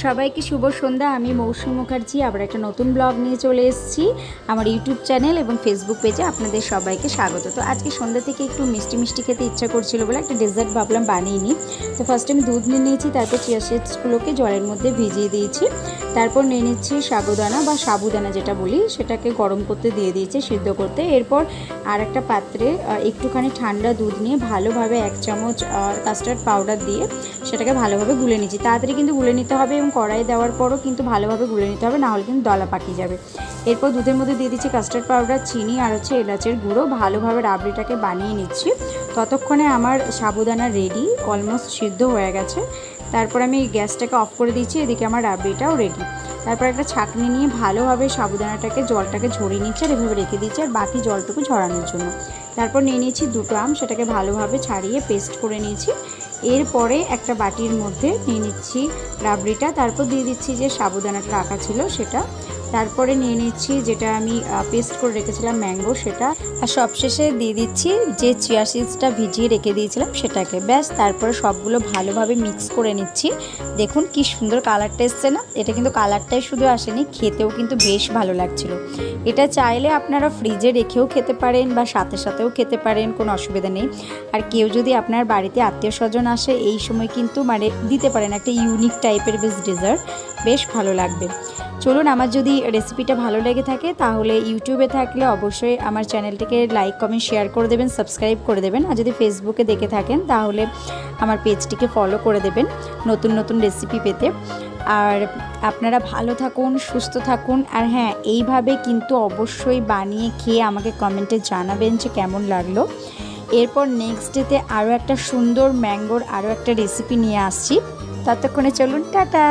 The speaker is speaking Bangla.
সবাইকে শুভ সন্ধ্যা। আমি মৌসুমী মুখার্জি আবার একটা নতুন ব্লগ নিয়ে চলে এসেছি আমার ইউটিউব চ্যানেল এবং ফেসবুক পেজে। আপনাদের সবাইকে স্বাগত। তো আজকে সন্ধ্যা থেকে একটু মিষ্টি মিষ্টি খেতে ইচ্ছা করছিল বলে একটা ডেজার্ট ভাবলাম বানিয়ে নিই। তো ফার্স্টে আমি দুধ নিয়ে নিয়েছি, তারপর চিয়া সিডসগুলোকে জলের মধ্যে ভিজিয়ে দিয়েছি। তারপর নিয়ে নিচ্ছি সাগুদানা বা সাবুদানা যেটা বলি, সেটাকে গরম করতে দিয়ে দিয়েছি সিদ্ধ করতে। এরপর আর একটা পাত্রে একটুখানি ঠান্ডা দুধ নিয়ে ভালোভাবে 1 চামচ কাস্টার্ড পাউডার দিয়ে সেটাকে ভালোভাবে গুলে নিচ্ছি। তাড়াতাড়ি কিন্তু গুলে নিতে হবে এবং কড়াই দেওয়ার পরও কিন্তু ভালোভাবে গুলে নিতে হবে, নাহলে কিন্তু দলা পাকিয়ে যাবে। এরপর দুধের মধ্যে দিয়ে দিচ্ছি কাস্টার্ড পাউডার, চিনি আর এলাচের গুঁড়ো। ভালোভাবে রাবড়িটাকে বানিয়ে নিচ্ছি। ততক্ষণে আমার সাবুদানা রেডি, অলমোস্ট সিদ্ধ হয়ে গেছে। তারপর আমি গ্যাসটাকে অফ করে দিচ্ছি। এদিকে আমার রাবড়িটাও রেডি। তারপর একটা ছাঁকনি নিয়ে ভালোভাবে সাবুদানাটাকে জলটাকে ঝরিয়ে নিচ্ছে আর এভাবে রেখে দিচ্ছি আর বাকি জলটুকু ঝরানোর জন্য। তারপর নিয়ে নিয়েছি 2 আম, সেটাকে ভালোভাবে ছাড়িয়ে পেস্ট করে নিয়েছি। এরপরে একটা বাটির মধ্যে নিয়ে নিচ্ছি রাবড়িটা, তারপর দিয়ে দিচ্ছি যে সাবুদানাটা রাখা ছিল সেটা, তারপরে নিয়ে নিচ্ছি যেটা আমি পেস্ট করে রেখেছিলাম ম্যাঙ্গো সেটা, আর সবশেষে দিয়ে দিচ্ছি যে চিয়া সিডসটা ভিজিয়ে রেখে দিয়েছিলাম সেটাকে। ব্যাস, তারপরে সবগুলো ভালোভাবে মিক্স করে নিচ্ছি। দেখুন কি সুন্দর কালারটা এসছে না? এটা কিন্তু কালারটাই শুধু আসেনি, খেতেও কিন্তু বেশ ভালো লাগছিল। এটা চাইলে আপনারা ফ্রিজে রেখেও খেতে পারেন বা সাথে সাথেও খেতে পারেন, কোনো অসুবিধা নেই। আর কেউ যদি আপনার বাড়িতে আত্মীয় স্বজন আসে এই সময় কিন্তু দিতে পারেন একটা ইউনিক টাইপের বেশ ডেজার্ট, বেশ ভালো লাগবে। চলুন, আমার যদি রেসিপিটা ভালো লেগে থাকে তাহলে ইউটিউবে থাকলে অবশ্যই আমার চ্যানেলটিকে লাইক কমেন্ট শেয়ার করে দেবেন, সাবস্ক্রাইব করে দেবেন। আর যদি ফেসবুকে দেখে থাকেন তাহলে আমার পেজটিকে ফলো করে দেবেন নতুন নতুন রেসিপি পেতে। আর আপনারা ভালো থাকুন, সুস্থ থাকুন। আর হ্যাঁ, এইভাবে কিন্তু অবশ্যই বানিয়ে খেয়ে আমাকে কমেন্টে জানাবেন যে কেমন লাগলো। এরপর নেক্সট ডেতে আরও একটা সুন্দর ম্যাঙ্গোর আরও একটা রেসিপি নিয়ে আসছি। ততক্ষণে চলুন, টাটা।